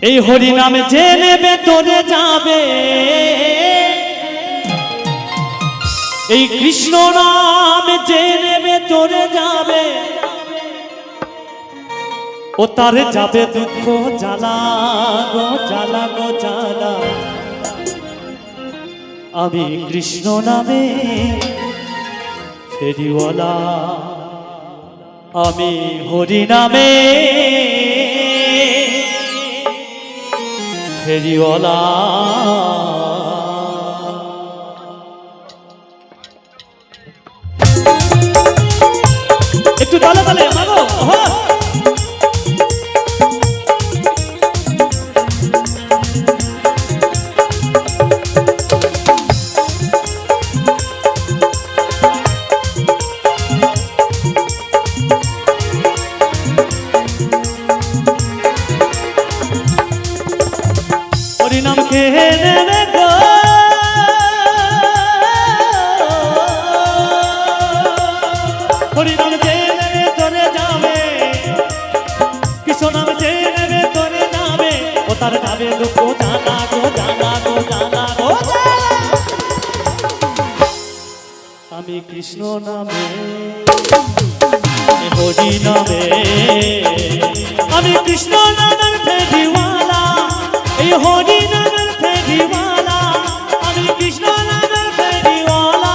এই হরি নামে যে নেবে তোরে যাবে, এই কৃষ্ণ নাম যে নেবে তোরে যাবে, ও তারে যাবে দুঃখ জ্বালা গো জ্বালা গো জ্বালা। আমি কৃষ্ণ নামে ফেরিওয়ালা, আমি হরি নামে ফেরিওয়ালা। একটু তালে তালে মাগো হরি নাম কে নেবে গো, হরি নাম যে নেবে তোরে যাবে, কৃষ্ণ নাম যে নেবে তোরে যাবে, ও তার যাবে দুঃখ জানা গো জানা গো জানা গো। আমি কৃষ্ণ নামে হরি নামে, আমি কৃষ্ণ নামের ফেরিওয়ালা, এই হরি নামের ফেরিওয়ালা, আমি কৃষ্ণ নামের ফেরিওয়ালা।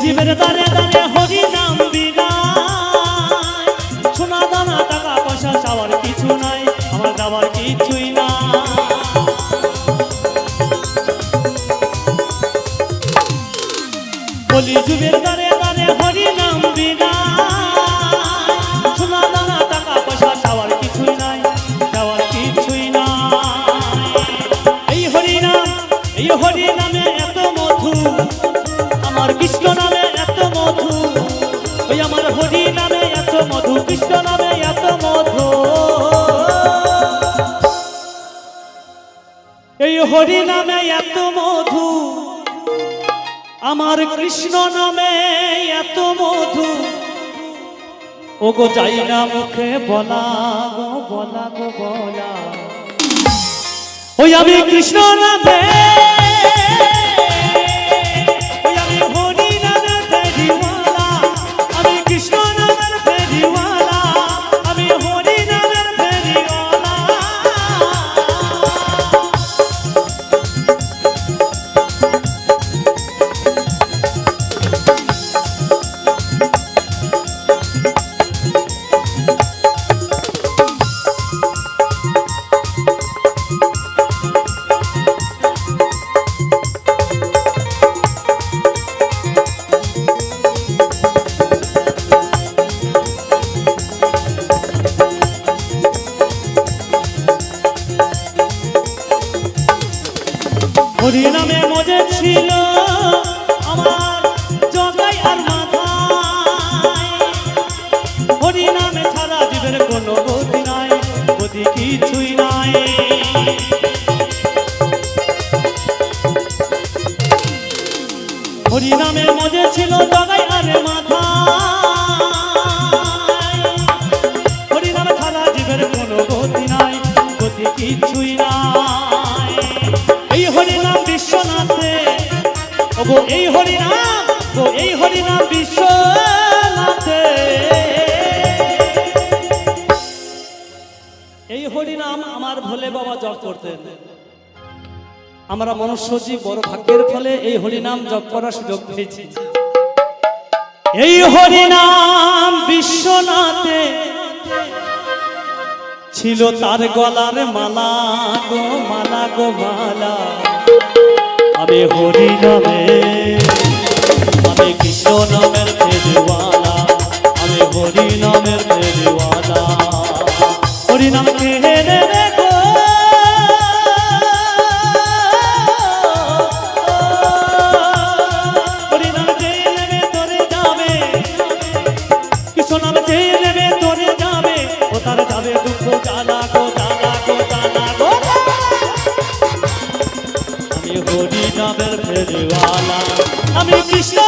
জীবের দারে দারে হরি নাম বিনাই, সোনা দানা টাকা পয়সা চাওয়ার কিছু নাই, আমার যাওয়ার কিছুই না। বলি জীবের দারে দারে হরি নাম বিনাই, সোনা দানা টাকা পয়সা চাওয়ার কিছুই নাই, চাওয়ার কিছুই নাই। এই হরি নামে এত মধু, আমার কৃষ্ণ নামে এত মধু, ওই আমার হরি নামে এত মধু, কৃষ্ণ নামে এত মধু। এই হরি নামে এত মধু, আমার কৃষ্ণ নামে এত মধু, ও গো যাই না মুখে বলা গো বলা গো বলা। ওই আমি কৃষ্ণ নামে হরি নামে মজে ছিল আমার জগাই আর মাথায়, হরি নামে ছাড়া জীবের কোনো গতি নাই, গতি কিছুই নাই। হরি নামে মজে ছিল জগাই আর মাথায়, হরি নামে ছাড়া জীবের কোনো গতি নাই, গতি কিছুই নাই। এই হরি নাম বিশ্বনাথে, ও গো এই হরি নাম, গো এই হরি নাম বিশ্বনাথে। এই হরি নাম আমার ভোলে বাবা জপ করতেন। আমরা মনুষ্যজীব বড় ভাগ্যের ফলে এই হরি নাম জপ করার সুযোগ পেয়েছি। এই হরি নাম বিশ্বনাথে ছিল তার গলার মালা গো মালা গো মালা। আমি হরি নামে, আমি কৃষ্ণ নামের ফেরিওয়ালা, আমি হরি নামের ফেরিওয়ালা। হরি নাম খেয়ে নেবে গো হরি নাম খেয়ে নেবে তোরে যাবে কৃষ্ণ নাম খেয়ে নেবে তোরে যাবে ও তার যাবে দুঃখ জ্বালা গো জ্বালা গো জ্বালা গো আমি হরি নামের ফেরিওয়ালা আমি কৃষ্ণ